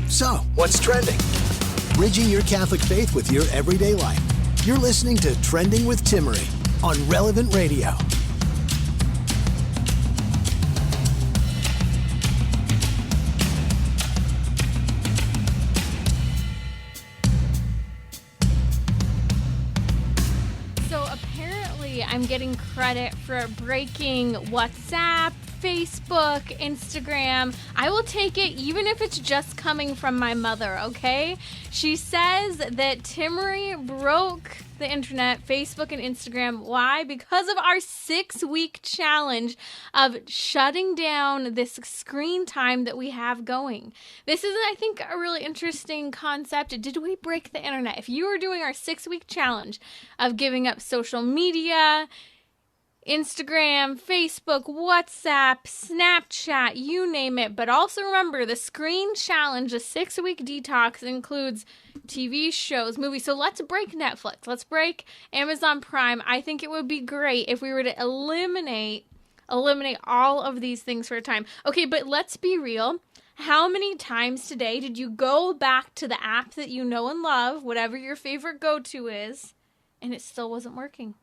So, what's trending? Bridging your Catholic faith with your everyday life. You're listening to Trending with Timmery on Relevant Radio. So apparently I'm getting credit for breaking WhatsApp, Facebook, Instagram. I will take it even if it's just coming from my mother, okay? She says that Timmery broke the internet, Facebook and Instagram. Why? Because of our 6-week challenge of shutting down this screen time that we have going. This is, I think, a really interesting concept. Did we break the internet? If you were doing our 6-week challenge of giving up social media, Instagram, Facebook, WhatsApp, Snapchat, you name it. But also remember, the screen challenge, the 6-week detox, includes TV shows, movies. So let's break Netflix. Let's break Amazon Prime. I think it would be great if we were to eliminate all of these things for a time. Okay, but let's be real. How many times today did you go back to the app that you know and love, whatever your favorite go-to is, and it still wasn't working?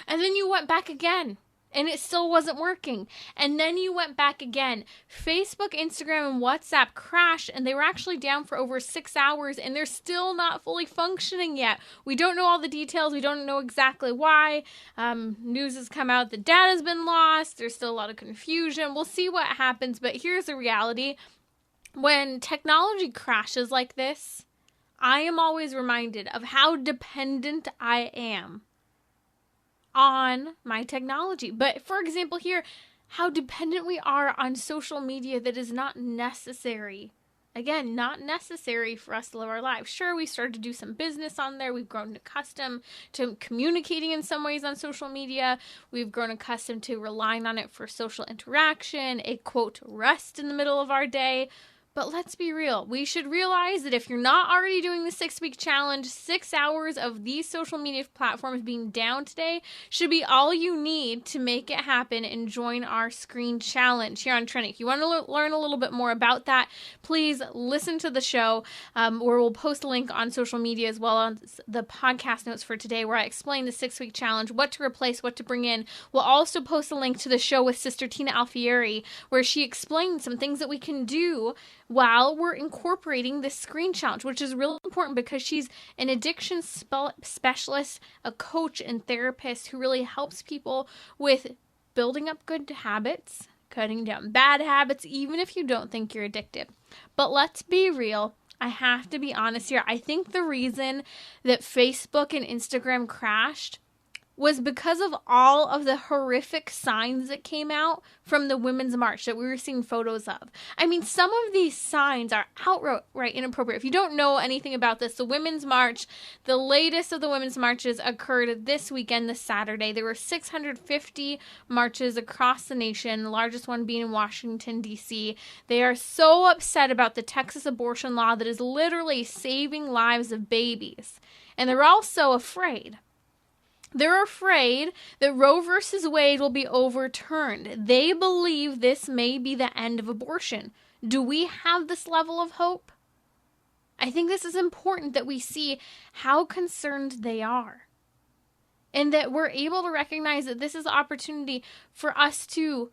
And then you went back again, and it still wasn't working. And then you went back again. Facebook, Instagram, and WhatsApp crashed, and they were actually down for over 6 hours, and they're still not fully functioning yet. We don't know all the details. We don't know exactly why. News has come out that data's been lost. There's still a lot of confusion. We'll see what happens, but here's the reality. When technology crashes like this, I am always reminded of how dependent I am on my technology. But for example here, how dependent we are on social media that is not necessary. Again, not necessary for us to live our lives. Sure, we started to do some business on there. We've grown accustomed to communicating in some ways on social media. We've grown accustomed to relying on it for social interaction, a quote, rest in the middle of our day. But let's be real. We should realize that if you're not already doing the 6-week challenge, 6 hours of these social media platforms being down today should be all you need to make it happen and join our screen challenge here on Trending. If you want to learn a little bit more about that, please listen to the show where we'll post a link on social media as well as the podcast notes for today where I explain the 6-week challenge, what to replace, what to bring in. We'll also post a link to the show with Sister Tina Alfieri where she explains some things that we can do while we're incorporating this screen challenge, which is really important because she's an addiction specialist, a coach and therapist who really helps people with building up good habits, cutting down bad habits, even if you don't think you're addicted. But let's be real. I have to be honest here. I think the reason that Facebook and Instagram crashed was because of all of the horrific signs that came out from the Women's March that we were seeing photos of. I mean, some of these signs are outright inappropriate. If you don't know anything about this, the Women's March, the latest of the Women's Marches occurred this weekend, this Saturday. There were 650 marches across the nation, the largest one being in Washington, D.C. They are so upset about the Texas abortion law that is literally saving lives of babies. And they're also afraid. They're afraid that Roe versus Wade will be overturned. They believe this may be the end of abortion. Do we have this level of hope? I think this is important that we see how concerned they are. And that we're able to recognize that this is an opportunity for us to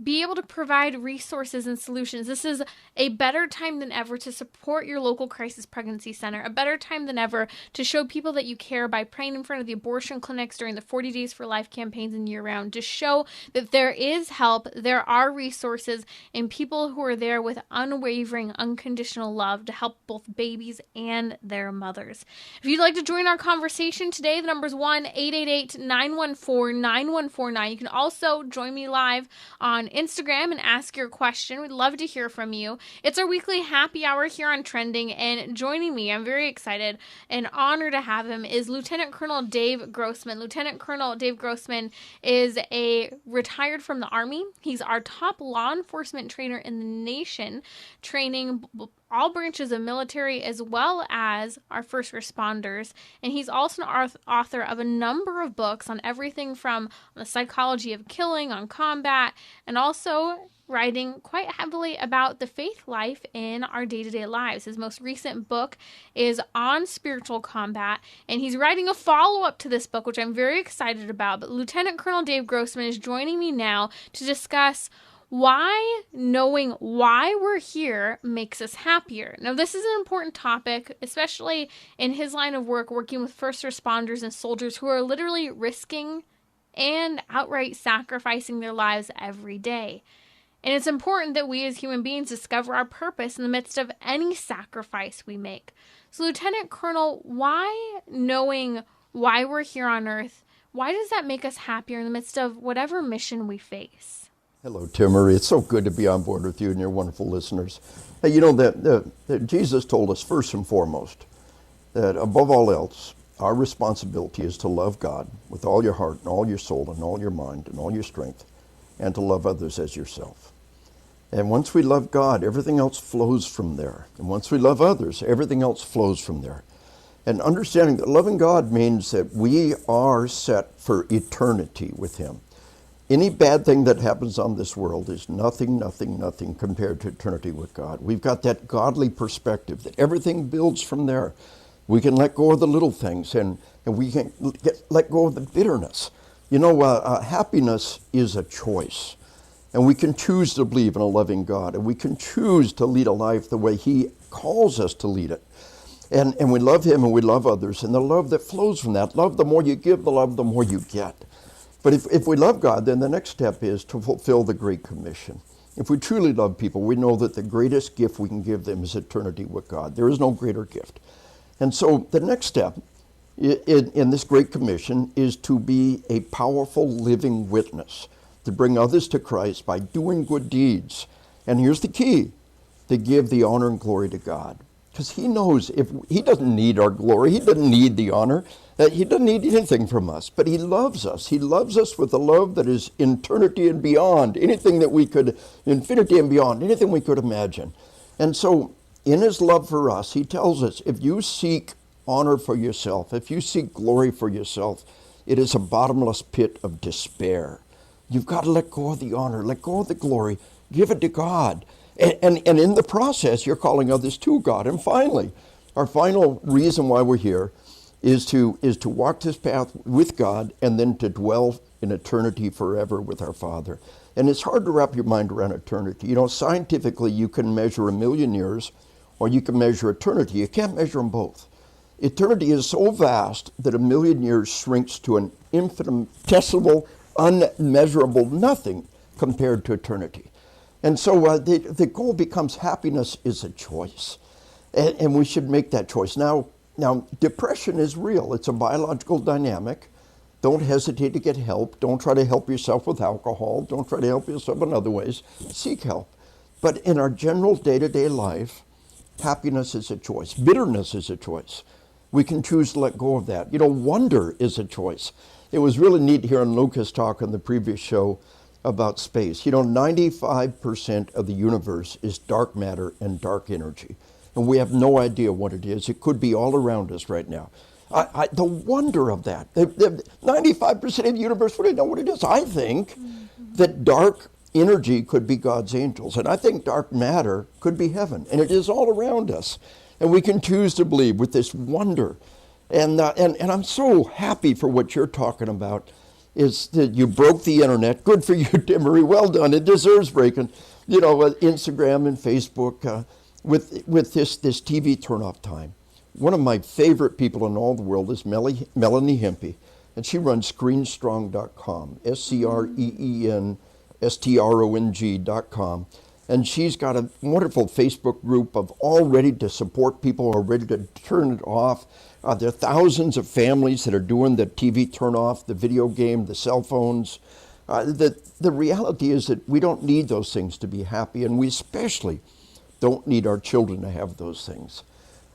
be able to provide resources and solutions. This is a better time than ever to support your local crisis pregnancy center, a better time than ever to show people that you care by praying in front of the abortion clinics during the 40 Days for Life campaigns and year round, to show that there is help, there are resources, and people who are there with unwavering, unconditional love to help both babies and their mothers. If you'd like to join our conversation today, the number is 1-888-914-9149. You can also join me live on Instagram and ask your question. We'd love to hear from you. It's our weekly happy hour here on Trending, and joining me, I'm very excited and honored to have him, is Lieutenant Colonel Dave Grossman. Lieutenant Colonel Dave Grossman is retired from the Army. He's our top law enforcement trainer in the nation, training all branches of military as well as our first responders. And he's also an author of a number of books on everything from the psychology of killing, on combat, and also writing quite heavily about the faith life in our day-to-day lives. His most recent book is on spiritual combat, and he's writing a follow-up to this book, which I'm very excited about. But Lieutenant Colonel Dave Grossman is joining me now to discuss why knowing why we're here makes us happier. Now, this is an important topic, especially in his line of work, working with first responders and soldiers who are literally risking and outright sacrificing their lives every day. And it's important that we as human beings discover our purpose in the midst of any sacrifice we make. So, Lieutenant Colonel, why knowing why we're here on Earth, why does that make us happier in the midst of whatever mission we face? Hello, Timmery. It's so good to be on board with you and your wonderful listeners. Hey, you know that Jesus told us first and foremost that above all else, our responsibility is to love God with all your heart and all your soul and all your mind and all your strength, and to love others as yourself. And once we love God, everything else flows from there. And once we love others, everything else flows from there. And understanding that loving God means that we are set for eternity with Him. Any bad thing that happens on this world is nothing compared to eternity with God. We've got that godly perspective that everything builds from there. We can let go of the little things, and we can let go of the bitterness. You know, happiness is a choice. And we can choose to believe in a loving God, and we can choose to lead a life the way He calls us to lead it. And we love Him and we love others, and the love that flows from that. Love, the more you give, the love, the more you get. But if we love God, then the next step is to fulfill the Great Commission. If we truly love people, we know that the greatest gift we can give them is eternity with God. There is no greater gift. And so the next step in this Great Commission is to be a powerful living witness, to bring others to Christ by doing good deeds. And here's the key, to give the honor and glory to God. Because He knows if He doesn't need our glory, He doesn't need the honor, He doesn't need anything from us, but He loves us. He loves us with a love that is eternity and beyond, anything that we could, infinity and beyond, anything we could imagine. And so in His love for us, He tells us, if you seek honor for yourself, if you seek glory for yourself, it is a bottomless pit of despair. You've got to let go of the honor, let go of the glory, give it to God. And in the process, you're calling others to God. And finally, our final reason why we're here is to walk this path with God and then to dwell in eternity forever with our Father. And it's hard to wrap your mind around eternity. You know, scientifically, you can measure 1,000,000 years or you can measure eternity. You can't measure them both. Eternity is so vast that 1,000,000 years shrinks to an infinitesimal, unmeasurable nothing compared to eternity. And so the goal becomes happiness is a choice. And we should make that choice. Now, depression is real. It's a biological dynamic. Don't hesitate to get help. Don't try to help yourself with alcohol. Don't try to help yourself in other ways. Seek help. But in our general day-to-day life, happiness is a choice. Bitterness is a choice. We can choose to let go of that. You know, wonder is a choice. It was really neat hearing Lucas talk on the previous show about space. You know, 95% of the universe is dark matter and dark energy. And we have no idea what it is. It could be all around us right now. The wonder of that. 95% of the universe, we don't know what it is. I think that dark energy could be God's angels. And I think dark matter could be heaven. And it is all around us. And we can choose to believe with this wonder. And I'm so happy for what you're talking about, is that you broke the internet. Good for you, Timmery. Well done. It deserves breaking. You know, Instagram and Facebook with this TV turn-off time. One of my favorite people in all the world is Melanie Hempy, and she runs screenstrong.com, SCRENSTRONG.com. And she's got a wonderful Facebook group of all ready to support people who are ready to turn it off. There are thousands of families that are doing the TV turn off, the video game, the cell phones. The reality is that we don't need those things to be happy, and we especially don't need our children to have those things.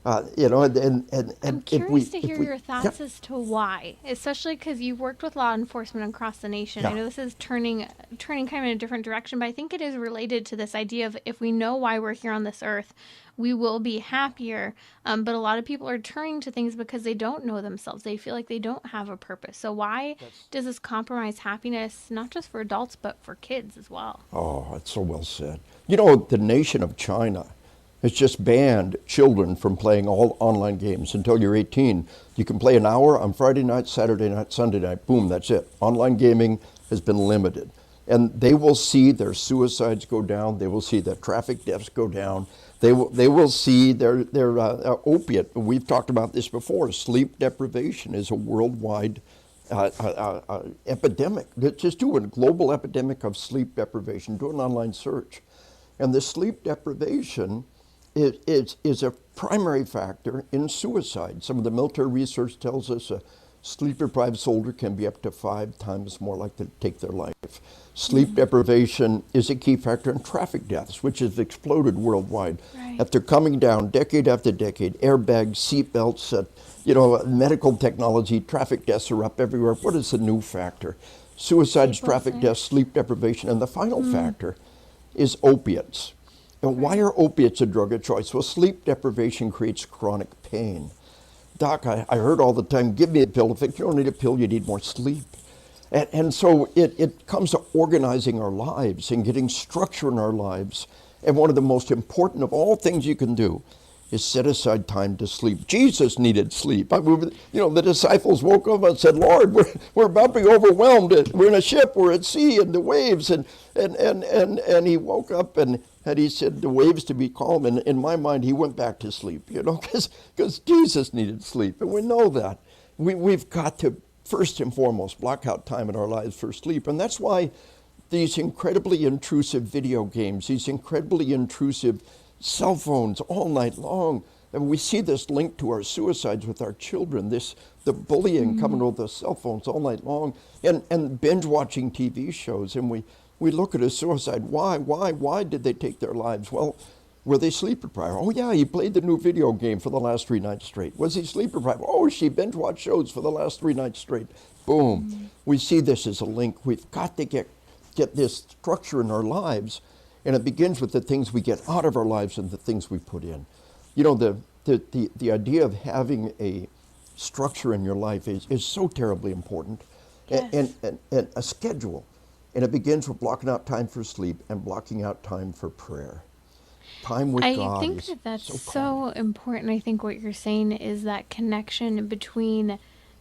I'm curious to hear your thoughts as to why, especially because you worked with law enforcement across the nation. Yeah. I know this is turning kind of in a different direction, but I think it is related to this idea of if we know why we're here on this earth, we will be happier. But a lot of people are turning to things because they don't know themselves. They feel like they don't have a purpose. So why does this compromise happiness, not just for adults, but for kids as well? Oh, that's so well said. You know, the nation of China has just banned children from playing all online games until you're 18. You can play an hour on Friday night, Saturday night, Sunday night. Boom, that's it. Online gaming has been limited. And they will see their suicides go down. They will see their traffic deaths go down. They will see their opiate. We've talked about this before. Sleep deprivation is a worldwide epidemic. Just do a global epidemic of sleep deprivation. Do an online search. And the sleep deprivation is a primary factor in suicide. Some of the military research tells us a sleep-deprived soldier can be up to 5 times more likely to take their life. Sleep deprivation is a key factor in traffic deaths, which has exploded worldwide. Right. After coming down decade after decade, airbags, seatbelts, medical technology, traffic deaths are up everywhere. What is the new factor? Suicides, traffic deaths, sleep deprivation, and the final factor is opiates. And why are opiates a drug of choice? Well, sleep deprivation creates chronic pain. Doc, I heard all the time, give me a pill. If you don't need a pill, you need more sleep. And so it comes to organizing our lives and getting structure in our lives. And one of the most important of all things you can do is set aside time to sleep. Jesus needed sleep. The disciples woke up and said, Lord, we're about to be overwhelmed. We're in a ship, we're at sea, and the waves. And he woke up and he said the waves to be calm. And in my mind, he went back to sleep, because Jesus needed sleep. And we know that. We've got to, first and foremost, block out time in our lives for sleep. And that's why these incredibly intrusive video games, these incredibly intrusive cell phones all night long. And we see this linked to our suicides with our children, the bullying coming with the cell phones all night long, and binge watching TV shows. And we look at a suicide. Why did they take their lives? Well, were they sleep deprived? Oh yeah, he played the new video game for the last 3 nights straight. Was he sleep deprived? Oh, she binge watched shows for the last 3 nights straight. Boom. We see this as a link. We've got to get this structure in our lives. And it begins with the things we get out of our lives and the things we put in. The idea of having a structure in your life is so terribly important. Yes. And a schedule. And it begins with blocking out time for sleep and blocking out time for prayer. Time with God. I think that's so important. I think what you're saying is that connection between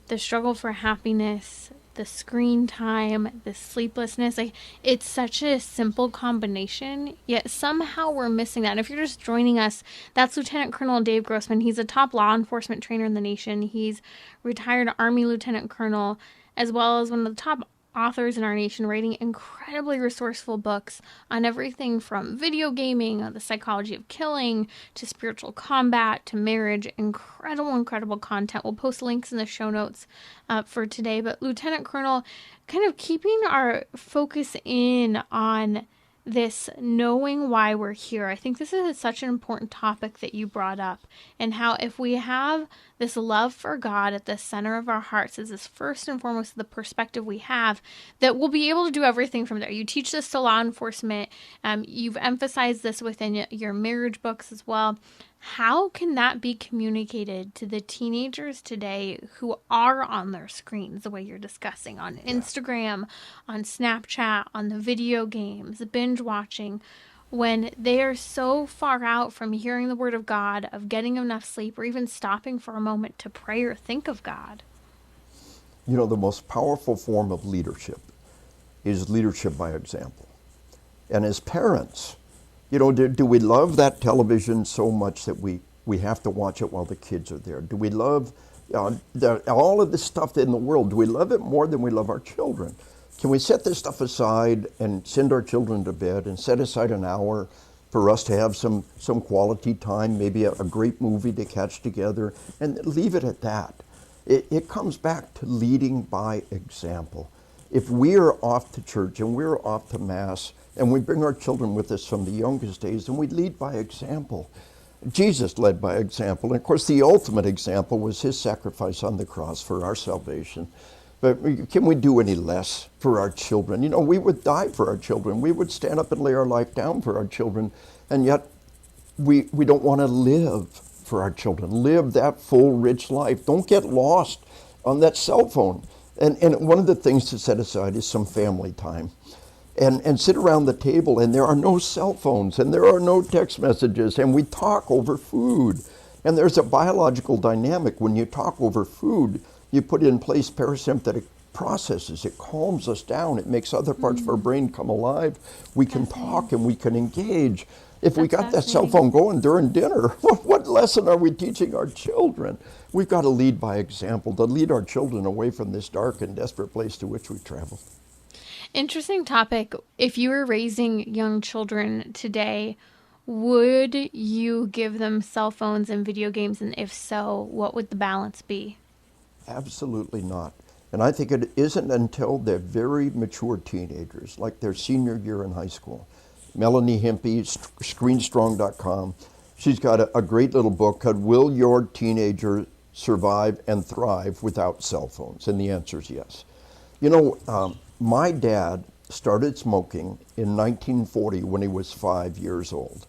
the struggle for happiness, the screen time, the sleeplessness. It's such a simple combination, yet somehow we're missing that. And if you're just joining us, that's Lieutenant Colonel Dave Grossman. He's a top law enforcement trainer in the nation. He's retired Army Lieutenant Colonel, as well as one of the top authors in our nation, writing incredibly resourceful books on everything from video gaming, the psychology of killing, to spiritual combat, to marriage. Incredible content. We'll post links in the show notes for today. But Lieutenant Colonel, kind of keeping our focus in on this knowing why we're here. I think this is such an important topic that you brought up, and how if we have this love for God at the center of our hearts, is this first and foremost the perspective we have, that we'll be able to do everything from there. You teach this to law enforcement. You've emphasized this within your marriage books as well. How can that be communicated to the teenagers today who are on their screens the way you're discussing, on Instagram, on Snapchat, on the video games, the binge watching, when they are so far out from hearing the word of God, of getting enough sleep, or even stopping for a moment to pray or think of God? The most powerful form of leadership is leadership by example. And as parents, do we love that television so much that we have to watch it while the kids are there? Do we love all of this stuff in the world? Do we love it more than we love our children? Can we set this stuff aside and send our children to bed and set aside an hour for us to have some quality time, maybe a great movie to catch together, and leave it at that? It comes back to leading by example. If we are off to church and we're off to Mass, and we bring our children with us from the youngest days, and we lead by example. Jesus led by example. And of course, the ultimate example was his sacrifice on the cross for our salvation. But can we do any less for our children? You know, we would die for our children. We would stand up and lay our life down for our children. And yet we don't want to live for our children. Live that full, rich life. Don't get lost on that cell phone. And one of the things to set aside is some family time. And sit around the table, and there are no cell phones, and there are no text messages, and we talk over food. And there's a biological dynamic. When you talk over food, you put in place parasympathetic processes. It calms us down. It makes other parts of our brain come alive. We can talk and we can engage. If we got that cell phone going during dinner, what lesson are we teaching our children? We've got to lead by example, to lead our children away from this dark and desperate place to which we travel. Interesting topic. If you were raising young children today, would you give them cell phones and video games? And if so, what would the balance be? Absolutely not. And I think it isn't until they're very mature teenagers, like their senior year in high school. Melanie Hempy, screenstrong.com, she's got a great little book called Will Your Teenager Survive and Thrive Without Cell Phones? And the answer is yes. You know, my dad started smoking in 1940 when he was 5 years old.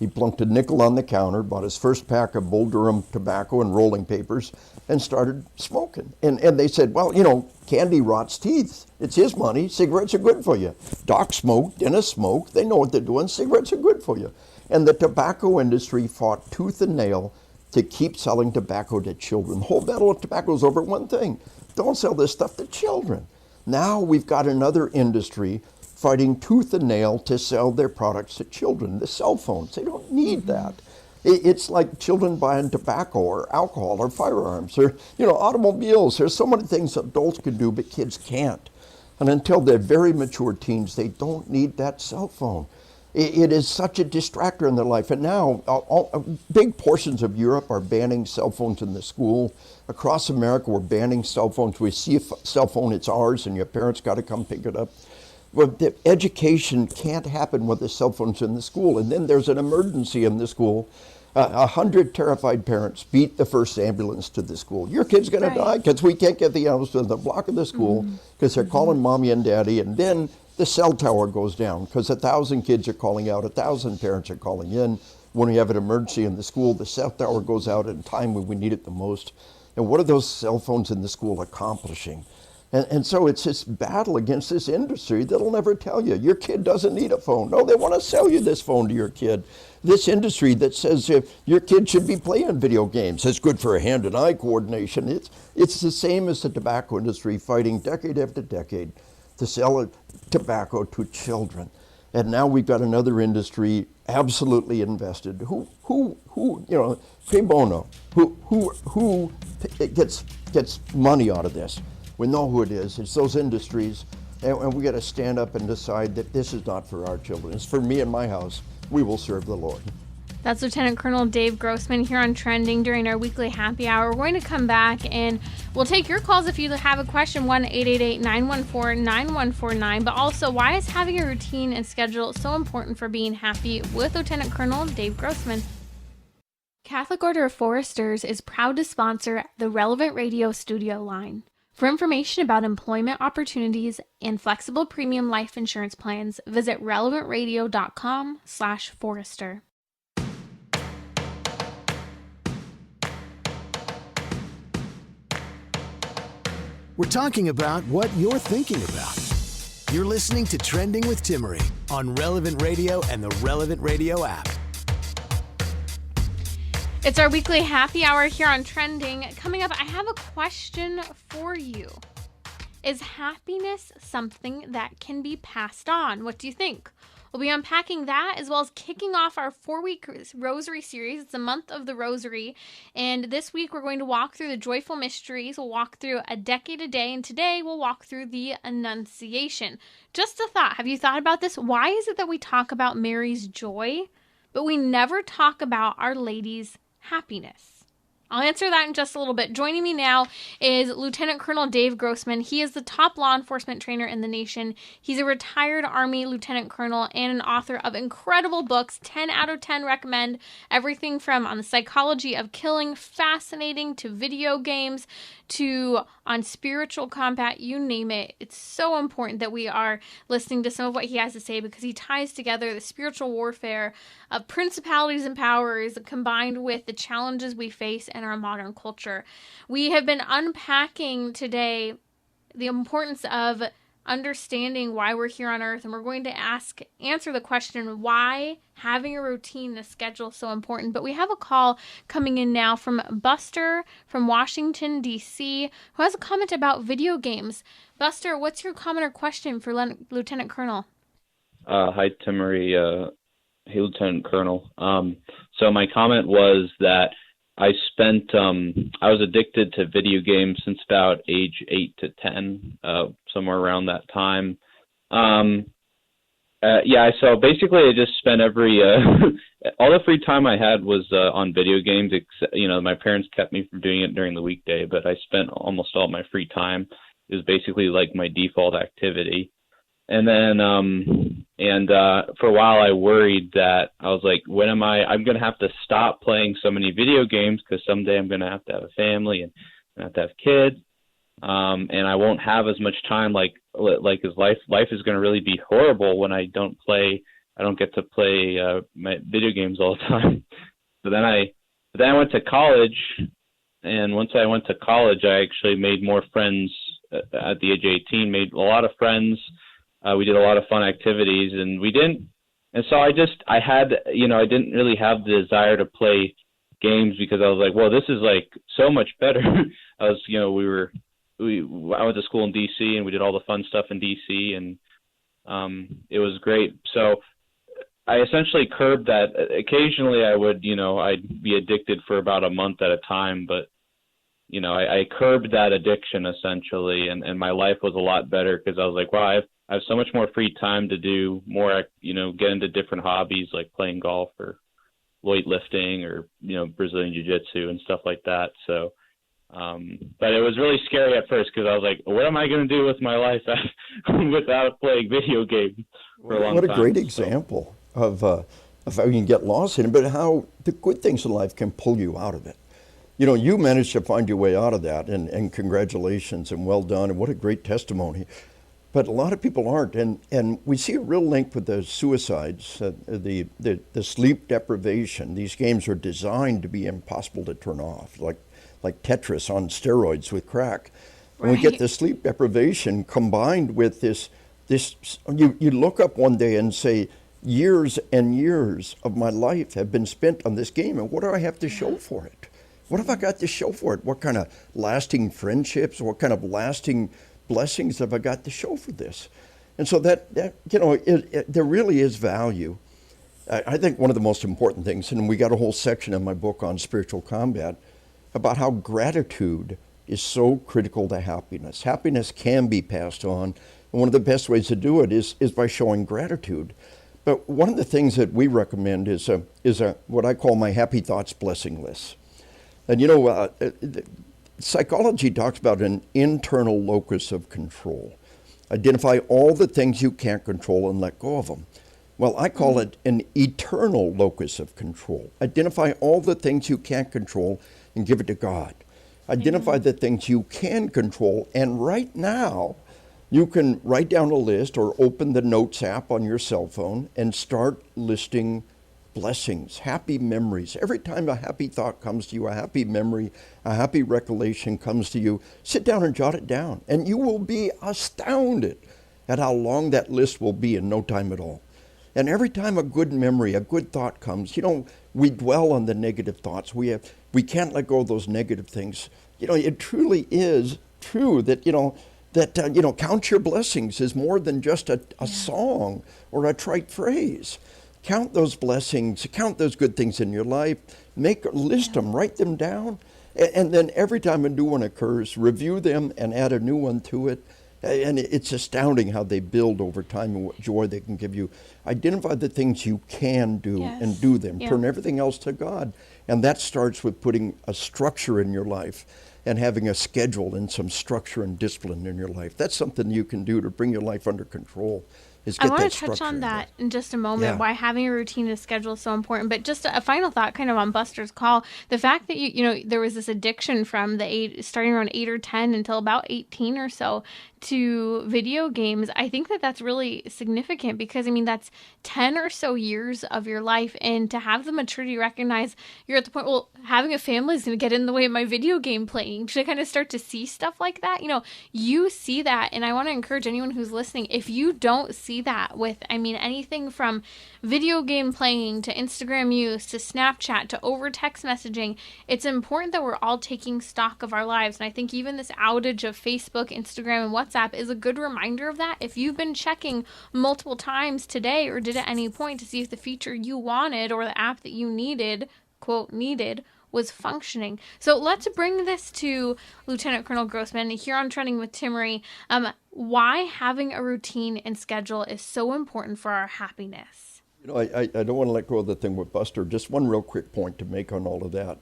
He plunked a nickel on the counter, bought his first pack of Bull Durham tobacco and rolling papers, and started smoking. And they said, well, you know, candy rots teeth. It's his money. Cigarettes are good for you. Doc smoked, dentists smoke. They know what they're doing. Cigarettes are good for you. And the tobacco industry fought tooth and nail to keep selling tobacco to children. The whole battle of tobacco is over one thing. Don't sell this stuff to children. Now we've got another industry fighting tooth and nail to sell their products to children. The cell phones, they don't need that. It's like children buying tobacco or alcohol or firearms or, you know, automobiles. There's so many things adults can do, but kids can't. And until they're very mature teens, they don't need that cell phone. It is such a distractor in their life. And now big portions of Europe are banning cell phones in the school. Across America, we're banning cell phones. We see a cell phone, it's ours, and your parents got to come pick it up. Well, the education can't happen with the cell phones in the school. And then there's an emergency in the school. 100 terrified parents beat the first ambulance to the school. Your kid's going to die because we can't get the ambulance to the block of the school because they're calling mommy and daddy. And then the cell tower goes down because 1,000 kids are calling out, 1,000 parents are calling in. When we have an emergency in the school, the cell tower goes out at a time when we need it the most. And what are those cell phones in the school accomplishing? And so it's this battle against this industry that'll never tell you, your kid doesn't need a phone. No, they want to sell you this phone to your kid. This industry that says your kid should be playing video games. It's good for hand and eye coordination. It's the same as the tobacco industry fighting decade after decade to sell tobacco to children. And now we've got another industry absolutely invested. Who you know, pro bono, who gets money out of this? We know who it is. It's those industries, and we got to stand up and decide that this is not for our children. It's for me and my house. We will serve the Lord. That's Lieutenant Colonel Dave Grossman here on Trending during our weekly happy hour. We're going to come back and we'll take your calls if you have a question, 1-888-914-9149. But also, why is having a routine and schedule so important for being happy with Lieutenant Colonel Dave Grossman? Catholic Order of Foresters is proud to sponsor the Relevant Radio Studio line. For information about employment opportunities and flexible premium life insurance plans, visit relevantradio.com/Forester. We're talking about what you're thinking about. You're listening to Trending with Timmery on Relevant Radio and the Relevant Radio app. It's our weekly happy hour here on Trending. Coming up, I have a question for you. Is happiness something that can be passed on? What do you think? We'll be unpacking that as well as kicking off our 4-week Rosary series. It's the month of the Rosary. And this week we're going to walk through the joyful mysteries. We'll walk through a decade a day. And today we'll walk through the Annunciation. Just a thought. Have you thought about this? Why is it that we talk about Mary's joy, but we never talk about Our Lady's happiness? I'll answer that in just a little bit. Joining me now is Lieutenant Colonel Dave Grossman. He is the top law enforcement trainer in the nation. He's a retired Army Lieutenant Colonel and an author of incredible books. 10 out of 10 recommend. Everything from On the Psychology of Killing, fascinating, to video games, to on spiritual combat, you name it. It's so important that we are listening to some of what he has to say, because he ties together the spiritual warfare of principalities and powers combined with the challenges we face in our modern culture. We have been unpacking today the importance of understanding why we're here on earth, and we're going to answer the question, why having a routine, a schedule is so important. But we have a call coming in now from Buster from Washington, D.C., who has a comment about video games. Buster, what's your comment or question for Lieutenant Colonel? Hi, Timmery. Hey, Lieutenant Colonel. So my comment was that I was addicted to video games since about age 8 to 10, somewhere around that time. So basically I just spent all the free time I had was on video games. My parents kept me from doing it during the weekday, but I spent almost all my free time. It was basically like my default activity. And then, for a while I worried that I was like, I'm going to have to stop playing so many video games, because someday I'm going to have a family and have to have kids. And I won't have as much time, like his life is going to really be horrible when I don't get to play, my video games all the time. So then I went to college, and once I went to college, I actually made more friends at the age of 18, made a lot of friends. We did a lot of fun activities, and I didn't really have the desire to play games, because I was like, well, this is like so much better. I went to school in DC, and we did all the fun stuff in DC, and it was great. So I essentially curbed that. Occasionally I'd be addicted for about a month at a time, but I curbed that addiction essentially, and my life was a lot better, because I was like, wow, I have so much more free time to do more, get into different hobbies like playing golf or weightlifting or, Brazilian Jiu-Jitsu and stuff like that. So, but it was really scary at first, because I was like, what am I going to do with my life without playing video games for a long time? What a great example of how you can get lost in it, but how the good things in life can pull you out of it. You managed to find your way out of that, and congratulations and well done, and what a great testimony. But a lot of people aren't, and we see a real link with the suicides, the sleep deprivation. These games are designed to be impossible to turn off, like Tetris on steroids with crack. Right. And we get the sleep deprivation combined with this. You look up one day and say, years and years of my life have been spent on this game, and what do I have to show for it? What have I got to show for it? What kind of lasting friendships? What kind of lasting blessings have I got to show for this? And so there really is value. I think one of the most important things, and we got a whole section in my book on spiritual combat, about how gratitude is so critical to happiness. Happiness can be passed on, and one of the best ways to do it is by showing gratitude. But one of the things that we recommend is what I call my happy thoughts blessing list. And psychology talks about an internal locus of control. Identify all the things you can't control and let go of them. Well, I call it an eternal locus of control. Identify all the things you can't control and give it to God. Identify the things you can control, and right now, you can write down a list or open the Notes app on your cell phone and start listing blessings, happy memories. Every time a happy thought comes to you, a happy memory, a happy recollection comes to you, sit down and jot it down. And you will be astounded at how long that list will be in no time at all. And every time a good memory, a good thought comes, we dwell on the negative thoughts. We can't let go of those negative things. It truly is true that, count your blessings is more than just a song or a trite phrase. Count those blessings, count those good things in your life, list them, write them down, and then every time a new one occurs, review them and add a new one to it, And it's astounding how they build over time and what joy they can give you. Identify the things you can do and do them. Yeah. Turn everything else to God. And that starts with putting a structure in your life and having a schedule and some structure and discipline in your life. That's something you can do to bring your life under control. I want to touch on that in just a moment, why having a routine and schedule is so important. But just a final thought kind of on Buster's call, the fact that, there was this addiction from starting around 8 or 10 until about 18 or so to video games, I think that that's really significant because, that's 10 or so years of your life. And to have the maturity to recognize you're at the point, well, having a family is going to get in the way of my video game playing. To kind of start to see stuff like that, you see that. And I want to encourage anyone who's listening, if you don't see that with, anything from video game playing to Instagram use to Snapchat to over text messaging, it's important that we're all taking stock of our lives. And I think even this outage of Facebook, Instagram, and WhatsApp is a good reminder of that. If you've been checking multiple times today or did at any point to see if the feature you wanted or the app that you needed, quote, needed, was functioning. So let's bring this to Lieutenant Colonel Grossman here on Trending with Timmery. Why having a routine and schedule is so important for our happiness. I don't want to let go of the thing with Buster. Just one real quick point to make on all of that.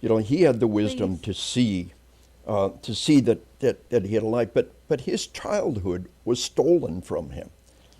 He had the wisdom to see that he had a life, but his childhood was stolen from him.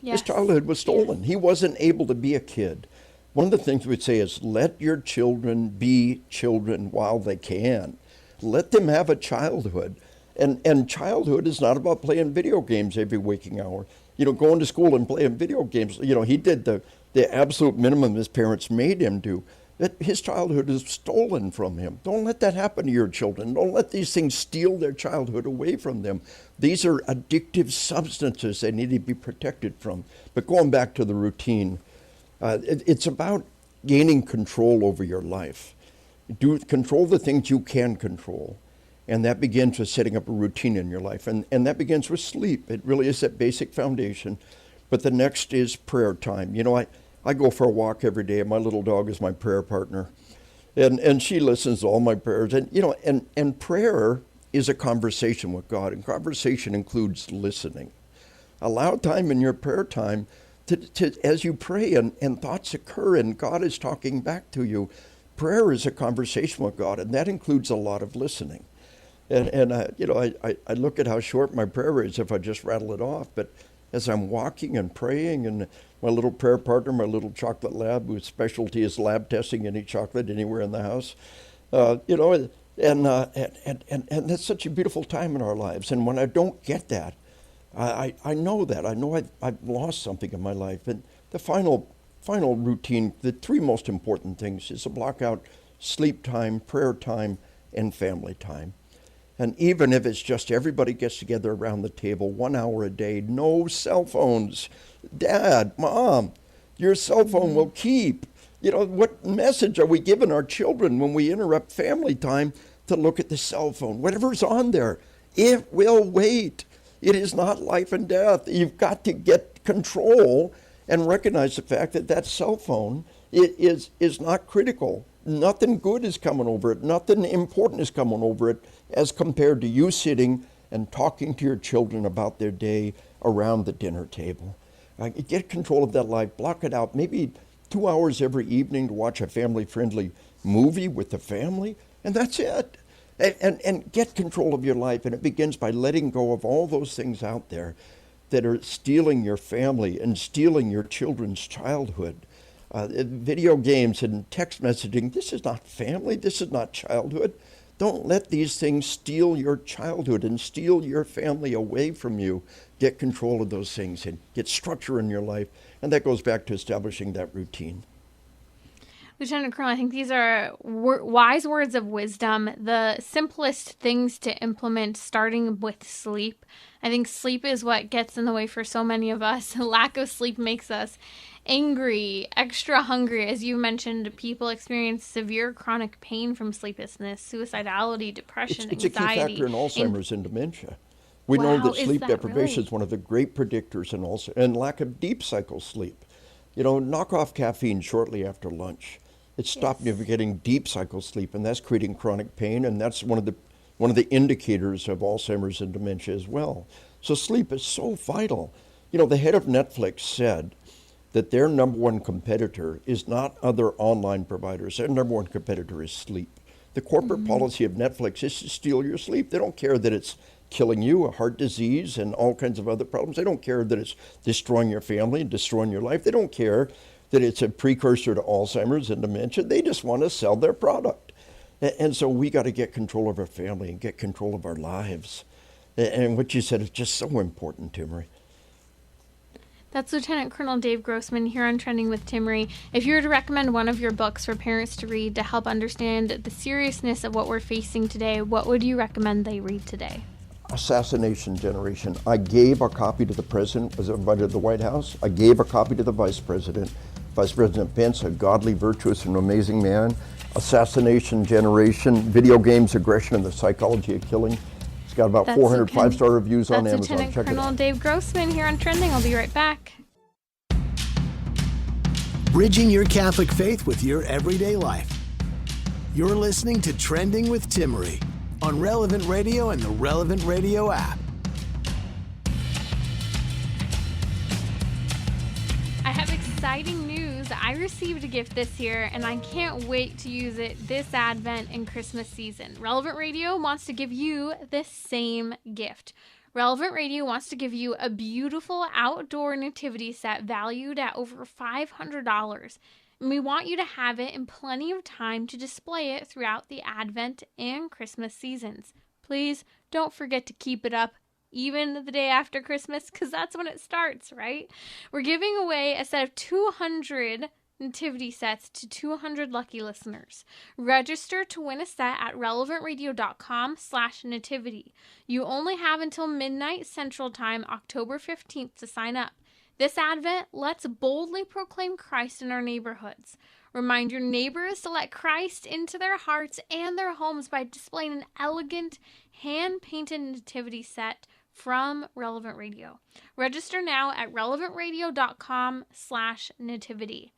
Yes. His childhood was stolen. Yes. He wasn't able to be a kid. One of the things we'd say is let your children be children while they can. Let them have a childhood. And childhood is not about playing video games every waking hour. Going to school and playing video games. He did the absolute minimum his parents made him do. That his childhood is stolen from him. Don't let that happen to your children. Don't let these things steal their childhood away from them. These are addictive substances they need to be protected from. But going back to the routine, it's about gaining control over your life. Control the things you can control. And that begins with setting up a routine in your life. And that begins with sleep. It really is that basic foundation. But the next is prayer time. I go for a walk every day, and my little dog is my prayer partner. And she listens to all my prayers. And prayer is a conversation with God. And conversation includes listening. Allow time in your prayer time to as you pray and thoughts occur and God is talking back to you. Prayer is a conversation with God, and that includes a lot of listening. And I look at how short my prayer is if I just rattle it off. But as I'm walking and praying, and my little prayer partner, my little chocolate lab, whose specialty is lab testing any chocolate anywhere in the house, and that's such a beautiful time in our lives. And when I don't get that, I know that. I know I've lost something in my life. And the final routine, the three most important things is to block out sleep time, prayer time, and family time. And even if it's just everybody gets together around the table 1 hour a day, no cell phones. Dad, Mom, your cell phone will keep. What message are we giving our children when we interrupt family time to look at the cell phone? Whatever's on there, it will wait. It is not life and death. You've got to get control and recognize the fact that that cell phone is not critical. Nothing good is coming over it. Nothing important is coming over it as compared to you sitting and talking to your children about their day around the dinner table. Get control of that life. Block it out. Maybe 2 hours every evening to watch a family-friendly movie with the family, and that's it. And get control of your life. And it begins by letting go of all those things out there that are stealing your family and stealing your children's childhood. Video games and text messaging, this is not family, this is not childhood. Don't let these things steal your childhood and steal your family away from you. Get control of those things and get structure in your life. And that goes back to establishing that routine. Lieutenant Colonel, I think these are wise words of wisdom, the simplest things to implement, starting with sleep. I think sleep is what gets in the way for so many of us. Lack of sleep makes us angry, extra hungry. As you mentioned, people experience severe chronic pain from sleeplessness, suicidality, depression, it's anxiety. It's a key factor in Alzheimer's and dementia. We know that sleep deprivation is one of the great predictors in Alzheimer's, and lack of deep cycle sleep. Knock off caffeine shortly after lunch. It's stopping you from getting deep cycle sleep, and that's creating chronic pain, and that's one of the indicators of Alzheimer's and dementia as well. So sleep is so vital. You know, the head of Netflix said that their number one competitor is not other online providers. Their number one competitor is sleep. The corporate policy of Netflix is to steal your sleep. They don't care that it's killing you, a heart disease, and all kinds of other problems. They don't care that it's destroying your family and destroying your life. They don't care that it's a precursor to Alzheimer's and dementia. They just want to sell their product. And so we got to get control of our family and get control of our lives. And what you said is just so important, Timmery. That's Lieutenant Colonel Dave Grossman here on Trending with Timmery. If you were to recommend one of your books for parents to read to help understand the seriousness of what we're facing today, what would you recommend they read today? Assassination Generation. I gave a copy to the president as invited to the White House. I gave a copy to the vice president. Vice President Pence, a godly, virtuous, and amazing man. Assassination Generation, Video Games, Aggression, and the Psychology of Killing. It's got about 400 five-star reviews on Amazon. That's Lieutenant Colonel Dave Grossman here on Trending. I'll be right back. Bridging your Catholic faith with your everyday life. You're listening to Trending with Timmery on Relevant Radio and the Relevant Radio app. I have exciting news. I received a gift this year, and I can't wait to use it this Advent and Christmas season. Relevant Radio wants to give you this same gift. Relevant Radio wants to give you a beautiful outdoor nativity set valued at over $500. And we want you to have it in plenty of time to display it throughout the Advent and Christmas seasons. Please don't forget to keep it up even the day after Christmas, because that's when it starts, right? We're giving away a set of 200 nativity sets to 200 lucky listeners. Register to win a set at relevantradio.com/nativity. You only have until midnight Central Time, October 15th to sign up. This Advent, let's boldly proclaim Christ in our neighborhoods. Remind your neighbors to let Christ into their hearts and their homes by displaying an elegant, hand-painted nativity set from Relevant Radio. Register now at relevantradio.com/nativity.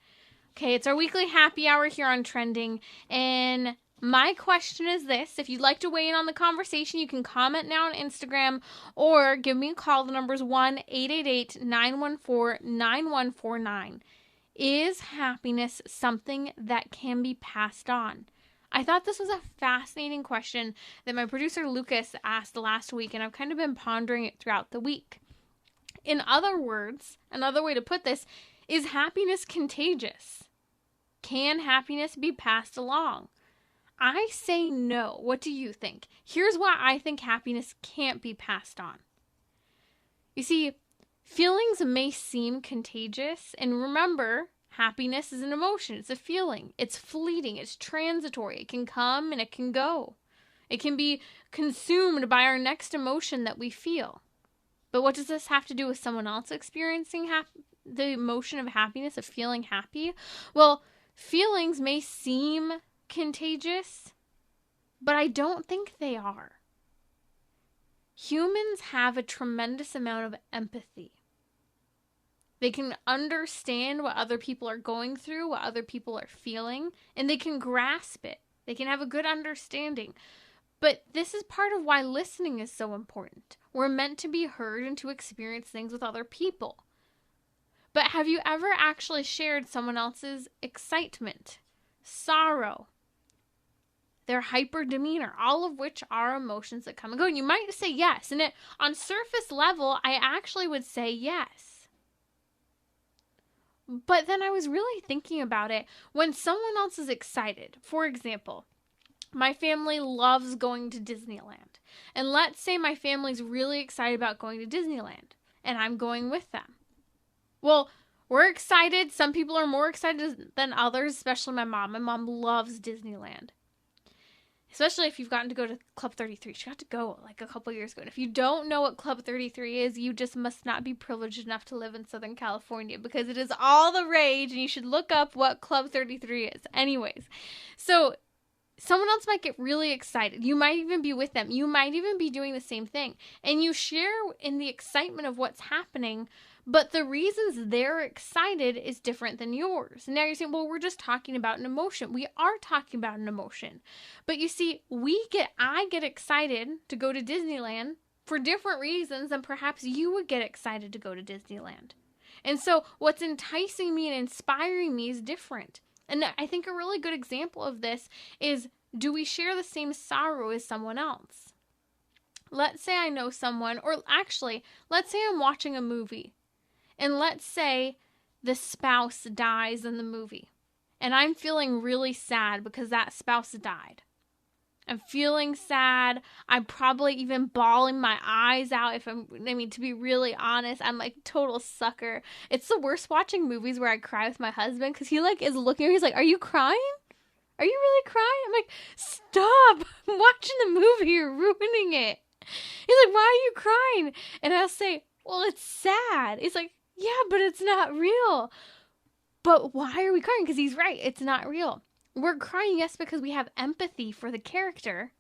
Okay, it's our weekly happy hour here on Trending, and my question is this. If you'd like to weigh in on the conversation, you can comment now on Instagram or give me a call. The number is 1-888-914-9149. Is happiness something that can be passed on? I thought this was a fascinating question that my producer Lucas asked last week, and I've kind of been pondering it throughout the week. In other words, another way to put this, is happiness contagious? Can happiness be passed along? I say no. What do you think? Here's why I think happiness can't be passed on. You see, feelings may seem contagious, and remember, happiness is an emotion. It's a feeling. It's fleeting. It's transitory. It can come and it can go. It can be consumed by our next emotion that we feel. But what does this have to do with someone else experiencing the emotion of happiness, of feeling happy? Well, feelings may seem contagious, but I don't think they are. Humans have a tremendous amount of empathy. They can understand what other people are going through, what other people are feeling, and they can grasp it. They can have a good understanding. But this is part of why listening is so important. We're meant to be heard and to experience things with other people. But have you ever actually shared someone else's excitement, sorrow, their hyper demeanor, all of which are emotions that come and go? And you might say yes. And on surface level, I actually would say yes. But then I was really thinking about it. When someone else is excited, for example, my family loves going to Disneyland. And let's say my family's really excited about going to Disneyland, and I'm going with them. Well, we're excited. Some people are more excited than others, especially my mom. My mom loves Disneyland. Especially if you've gotten to go to Club 33. She got to go like a couple years ago. And if you don't know what Club 33 is, you just must not be privileged enough to live in Southern California, because it is all the rage, and you should look up what Club 33 is. Anyways, so someone else might get really excited. You might even be with them. You might even be doing the same thing. And you share in the excitement of what's happening, but the reasons they're excited is different than yours. Now you're saying, well, we're just talking about an emotion. We are talking about an emotion. But you see, I get excited to go to Disneyland for different reasons than perhaps you would get excited to go to Disneyland. And so what's enticing me and inspiring me is different. And I think a really good example of this is, do we share the same sorrow as someone else? Let's say I know someone, or actually, let's say I'm watching a movie, and let's say the spouse dies in the movie, and I'm feeling really sad because that spouse died. I'm feeling sad. I'm probably even bawling my eyes out. To be really honest, I'm like total sucker. It's the worst watching movies where I cry with my husband, because he like is looking at me, he's like, "Are you crying? Are you really crying?" I'm like, "Stop. I'm watching the movie. You're ruining it." He's like, "Why are you crying?" And I'll say, "Well, it's sad." He's like, "Yeah, but it's not real." But why are we crying? Because he's right. It's not real. We're crying, yes, because we have empathy for the character.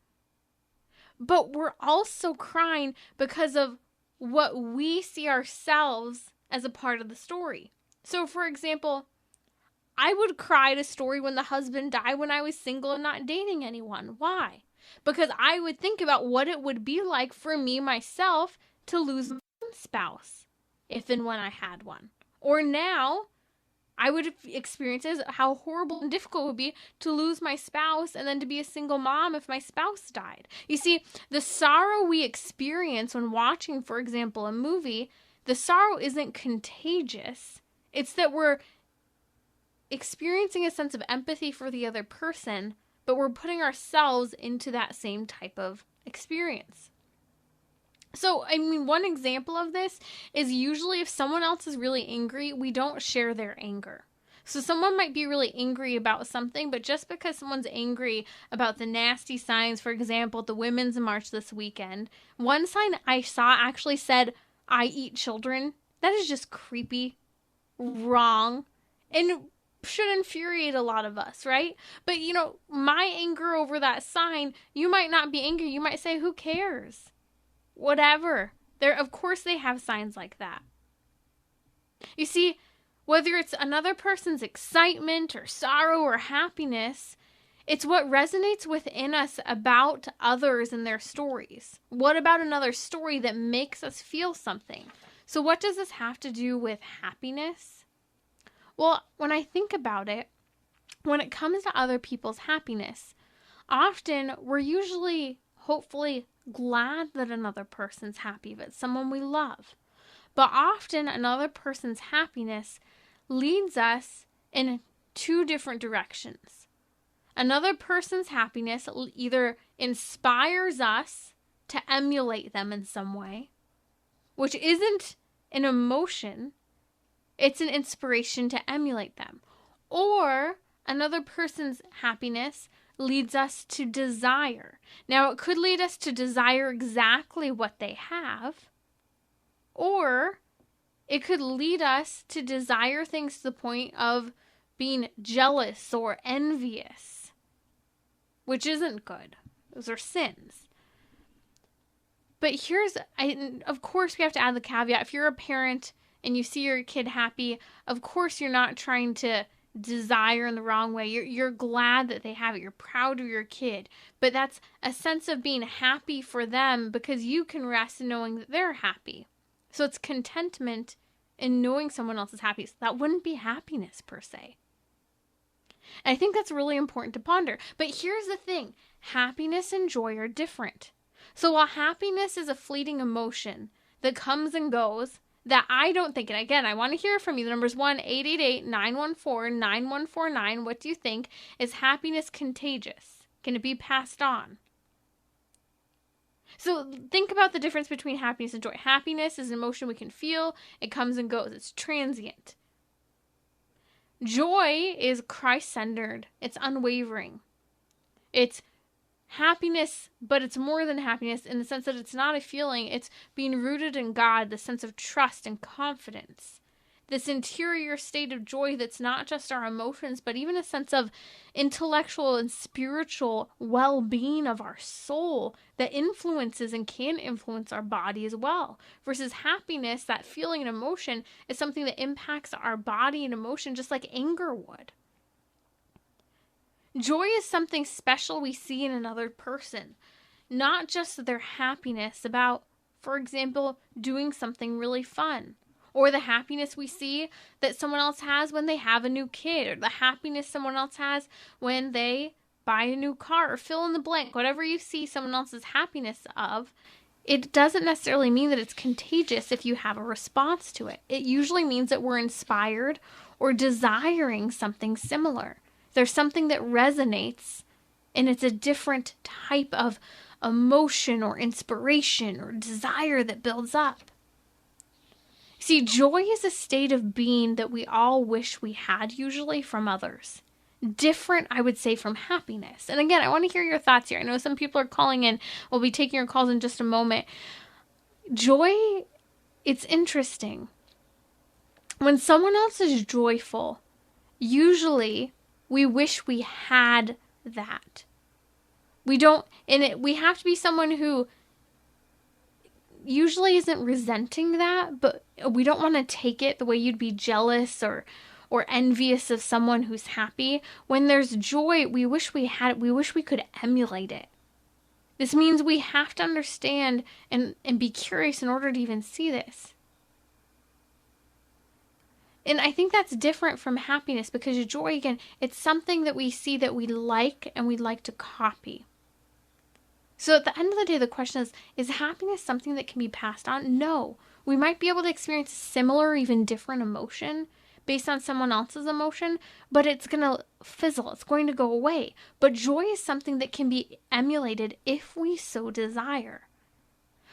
But we're also crying because of what we see ourselves as a part of the story. So, for example, I would cry at a story when the husband died when I was single and not dating anyone. Why? Because I would think about what it would be like for me, myself, to lose my own spouse, if and when I had one. Or now, I would experience how horrible and difficult it would be to lose my spouse and then to be a single mom if my spouse died. You see, the sorrow we experience when watching, for example, a movie, the sorrow isn't contagious. It's that we're experiencing a sense of empathy for the other person, but we're putting ourselves into that same type of experience. So, one example of this is usually if someone else is really angry, we don't share their anger. So someone might be really angry about something, but just because someone's angry about the nasty signs, for example, at the Women's March this weekend, one sign I saw actually said, "I eat children." That is just creepy, wrong, and should infuriate a lot of us, right? But, my anger over that sign, you might not be angry. You might say, "Who cares? Whatever." Of course they have signs like that. You see, whether it's another person's excitement or sorrow or happiness, it's what resonates within us about others and their stories. What about another story that makes us feel something? So what does this have to do with happiness? Well, when I think about it, when it comes to other people's happiness, often we're usually, hopefully, glad that another person's happy, if it's someone we love. But often another person's happiness leads us in two different directions. Another person's happiness either inspires us to emulate them in some way, which isn't an emotion, it's an inspiration to emulate them. Or another person's happiness leads us to desire. Now, it could lead us to desire exactly what they have, or it could lead us to desire things to the point of being jealous or envious, which isn't good. Those are sins. But of course, we have to add the caveat. If you're a parent and you see your kid happy, of course you're not trying to desire in the wrong way. You're glad that they have it. You're proud of your kid. But that's a sense of being happy for them because you can rest in knowing that they're happy. So it's contentment in knowing someone else is happy. So that wouldn't be happiness per se. And I think that's really important to ponder. But here's the thing. Happiness and joy are different. So while happiness is a fleeting emotion that comes and goes, that I don't think, and again, I want to hear from you. The number's 1-888-914-9149. What do you think? Is happiness contagious? Can it be passed on? So think about the difference between happiness and joy. Happiness is an emotion we can feel. It comes and goes. It's transient. Joy is Christ-centered. It's unwavering. It's happiness, but it's more than happiness in the sense that it's not a feeling. It's being rooted in God, the sense of trust and confidence. This interior state of joy that's not just our emotions, but even a sense of intellectual and spiritual well-being of our soul that influences and can influence our body as well. Versus happiness, that feeling and emotion, is something that impacts our body and emotion just like anger would. Joy is something special we see in another person, not just their happiness about for example, doing something really fun. Or the happiness we see that someone else has when they have a new kid, or the happiness someone else has when they buy a new car, or fill in the blank. Whatever you see someone else's happiness of, it doesn't necessarily mean that it's contagious if you have a response to it. It usually means that we're inspired or desiring something similar. There's something that resonates, and it's a different type of emotion or inspiration or desire that builds up. See, joy is a state of being that we all wish we had, usually from others. Different, I would say, from happiness. And again, I want to hear your thoughts here. I know some people are calling in. We'll be taking your calls in just a moment. Joy, it's interesting. When someone else is joyful, usually we wish we had that. We have to be someone who usually isn't resenting that, but we don't want to take it the way you'd be jealous or envious of someone who's happy. When there's joy, we wish we had it. We wish we could emulate it. This means we have to understand and be curious in order to even see this. And I think that's different from happiness, because joy, again, it's something that we see that we like and we'd like to copy. So at the end of the day, the question is happiness something that can be passed on? No. We might be able to experience a similar or even different emotion based on someone else's emotion, but it's going to fizzle. It's going to go away. But joy is something that can be emulated if we so desire.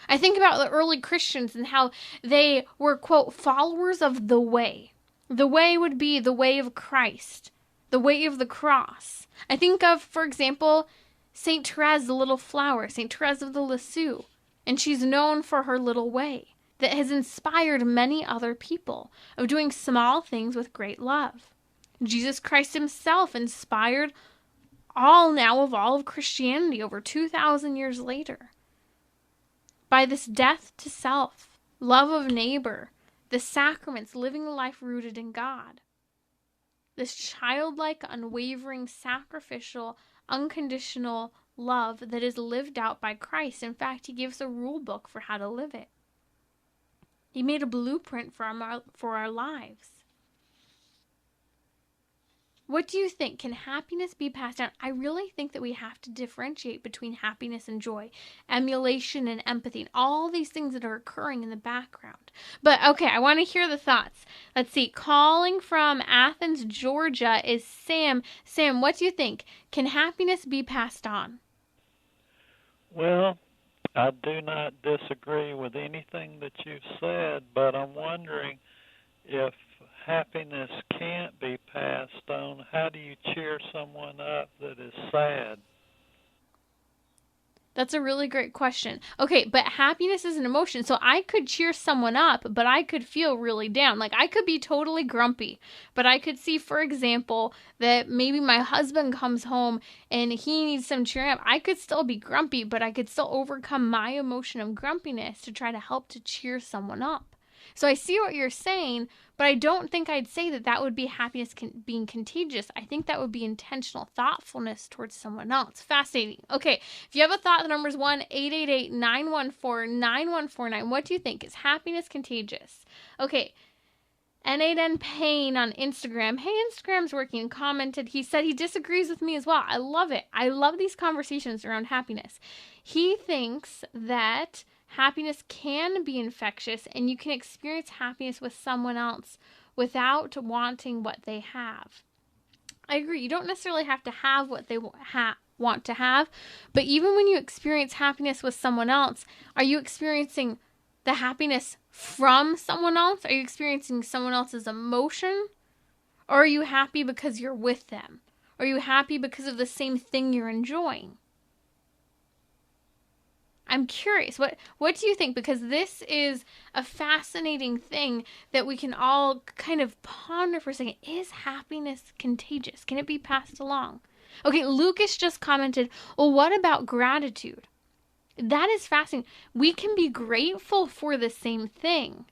I think about the early Christians and how they were, quote, followers of the way. The way would be the way of Christ, the way of the cross. I think of, for example, Saint Therese, the little flower, Saint Therese of the Lisieux, and she's known for her little way that has inspired many other people of doing small things with great love. Jesus Christ himself inspired all of Christianity over 2,000 years later. By this death to self, love of neighbor, the sacraments, living a life rooted in God. This childlike, unwavering, sacrificial, unconditional love that is lived out by Christ. In fact, he gives a rule book for how to live it. He made a blueprint for our lives. What do you think? Can happiness be passed down? I really think that we have to differentiate between happiness and joy, emulation and empathy, and all these things that are occurring in the background. But okay, I want to hear the thoughts. Let's see. Calling from Athens, Georgia is Sam. Sam, what do you think? Can happiness be passed on? Well, I do not disagree with anything that you've said, but I'm wondering if happiness can't be passed on, how do you cheer someone up that is sad? That's a really great question. Okay, but happiness is an emotion. So I could cheer someone up, but I could feel really down. Like I could be totally grumpy, but I could see, for example, that maybe my husband comes home and he needs some cheering up. I could still be grumpy, but I could still overcome my emotion of grumpiness to try to help to cheer someone up. So I see what you're saying, but I don't think I'd say that would be happiness being contagious. I think that would be intentional thoughtfulness towards someone else. Fascinating. Okay, if you have a thought, the number is 1-888-914-9149. What do you think? Is happiness contagious? Okay, N8N Payne on Instagram. Hey, Instagram's working. Commented. He said he disagrees with me as well. I love it. I love these conversations around happiness. He thinks that happiness can be infectious, and you can experience happiness with someone else without wanting what they have. I agree. You don't necessarily have to have what they want to have, but even when you experience happiness with someone else, are you experiencing the happiness from someone else? Are you experiencing someone else's emotion? Or are you happy because you're with them? Are you happy because of the same thing you're enjoying? I'm curious, what do you think? Because this is a fascinating thing that we can all kind of ponder for a second. Is happiness contagious? Can it be passed along? Okay, Lucas just commented, well, what about gratitude? That is fascinating. We can be grateful for the same thing.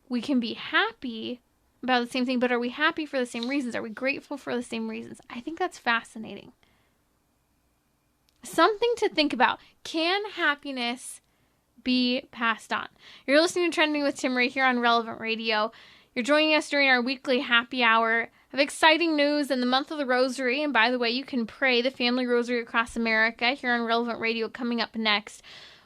We can be happy about the same thing, but are we happy for the same reasons? Are we grateful for the same reasons? I think that's fascinating. Something to think about. Can happiness be passed on? You're listening to Trending with Timmery here on Relevant Radio. You're joining us during our weekly happy hour of exciting news in the month of the Rosary. And by the way, you can pray the Family Rosary across America here on Relevant Radio coming up next.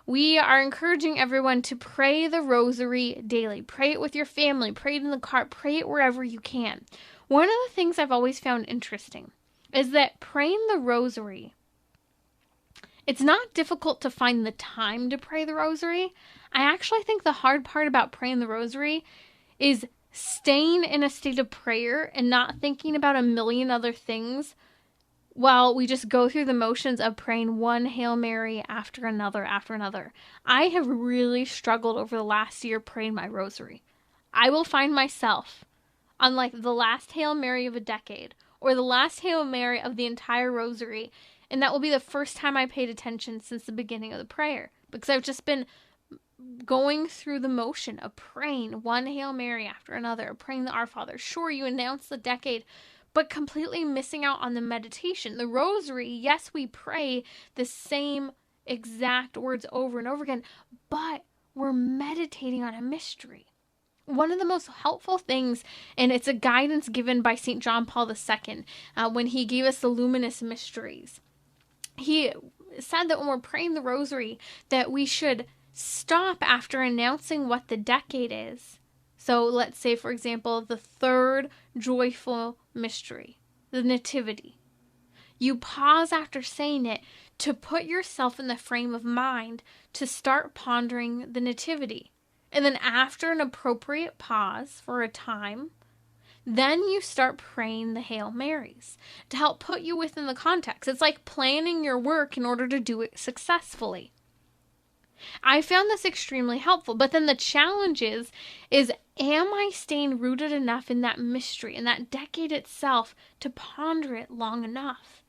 We are encouraging everyone to pray the Rosary daily. Pray it with your family. Pray it in the car. Pray it wherever you can. One of the things I've always found interesting is that praying the Rosary, it's not difficult to find the time to pray the Rosary. I actually think the hard part about praying the Rosary is staying in a state of prayer and not thinking about a million other things while we just go through the motions of praying one Hail Mary after another after another. I have really struggled over the last year praying my Rosary. I will find myself on like the last Hail Mary of a decade or the last Hail Mary of the entire Rosary, and that will be the first time I paid attention since the beginning of the prayer, because I've just been going through the motion of praying one Hail Mary after another, praying the Our Father. Sure, you announce the decade, but completely missing out on the meditation. The Rosary, yes, we pray the same exact words over and over again, but we're meditating on a mystery. One of the most helpful things, and it's a guidance given by St. John Paul II when he gave us the luminous mysteries. He said that when we're praying the Rosary, that we should stop after announcing what the decade is. So let's say, for example, the third joyful mystery, the Nativity. You pause after saying it to put yourself in the frame of mind to start pondering the Nativity. And then after an appropriate pause for a time, then you start praying the Hail Marys to help put you within the context. It's like planning your work in order to do it successfully. I found this extremely helpful, but then the challenge is am I staying rooted enough in that mystery, in that decade itself, to ponder it long enough?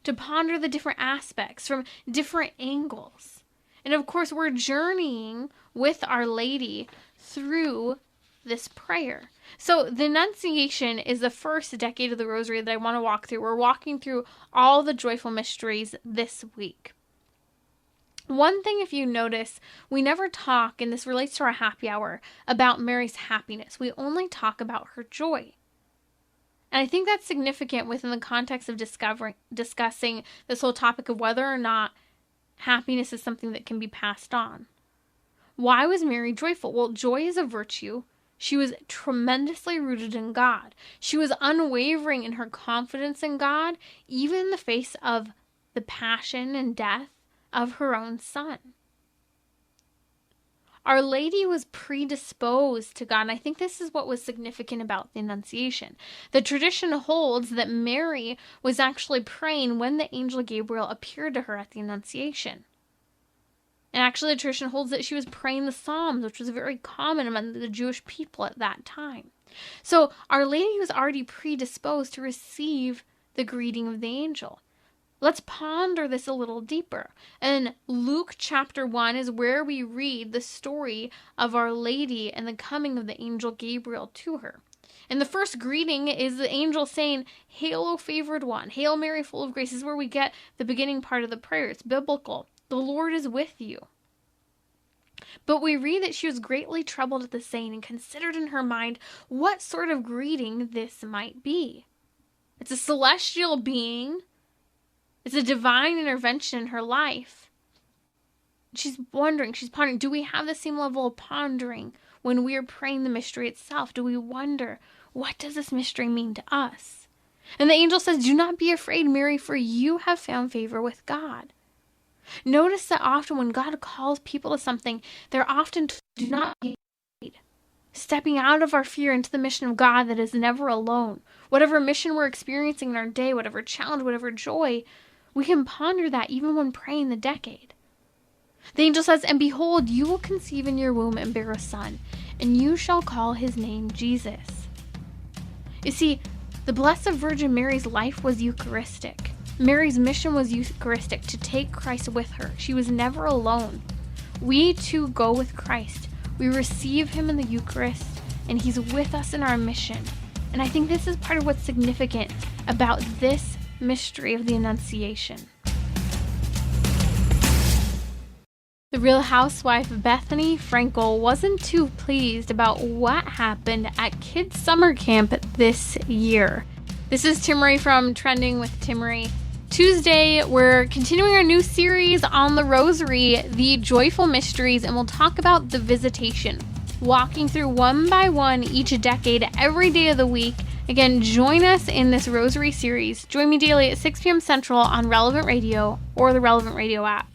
To ponder the different aspects from different angles. And of course, we're journeying with Our Lady through this prayer. So the Annunciation is the first decade of the Rosary that I want to walk through. We're walking through all the joyful mysteries this week. One thing, if you notice, we never talk, and this relates to our happy hour, about Mary's happiness. We only talk about her joy. And I think that's significant within the context of discussing this whole topic of whether or not happiness is something that can be passed on. Why was Mary joyful? Well, joy is a virtue. She was tremendously rooted in God. She was unwavering in her confidence in God, even in the face of the passion and death of her own son. Our Lady was predisposed to God, and I think this is what was significant about the Annunciation. The tradition holds that Mary was actually praying when the angel Gabriel appeared to her at the Annunciation. And actually the tradition holds that she was praying the Psalms, which was very common among the Jewish people at that time. So Our Lady was already predisposed to receive the greeting of the angel. Let's ponder this a little deeper. And Luke chapter 1 is where we read the story of Our Lady and the coming of the angel Gabriel to her. And the first greeting is the angel saying, "Hail, O favored one. Hail Mary, full of grace." This is where we get the beginning part of the prayer. It's biblical. The Lord is with you. But we read that she was greatly troubled at the saying and considered in her mind what sort of greeting this might be. It's a celestial being. It's a divine intervention in her life. She's wondering, she's pondering, do we have the same level of pondering when we are praying the mystery itself? Do we wonder, what does this mystery mean to us? And the angel says, "Do not be afraid, Mary, for you have found favor with God." Notice that often when God calls people to something, they're often told, do not be afraid. Stepping out of our fear into the mission of God that is never alone. Whatever mission we're experiencing in our day, whatever challenge, whatever joy, we can ponder that even when praying the decade. The angel says, "And behold, you will conceive in your womb and bear a son, and you shall call his name Jesus." You see, the Blessed Virgin Mary's life was Eucharistic. Mary's mission was Eucharistic, to take Christ with her. She was never alone. We too go with Christ. We receive him in the Eucharist, and he's with us in our mission. And I think this is part of what's significant about this mystery of the Annunciation. The Real Housewife Bethany Frankel wasn't too pleased about what happened at Kids Summer Camp this year. This is Timmery from Trending with Timmery. Tuesday, we're continuing our new series on the Rosary, The Joyful Mysteries, and we'll talk about the Visitation, walking through one by one each decade every day of the week. Again, join us in this Rosary series. Join me daily at 6 p.m. Central on Relevant Radio or the Relevant Radio app.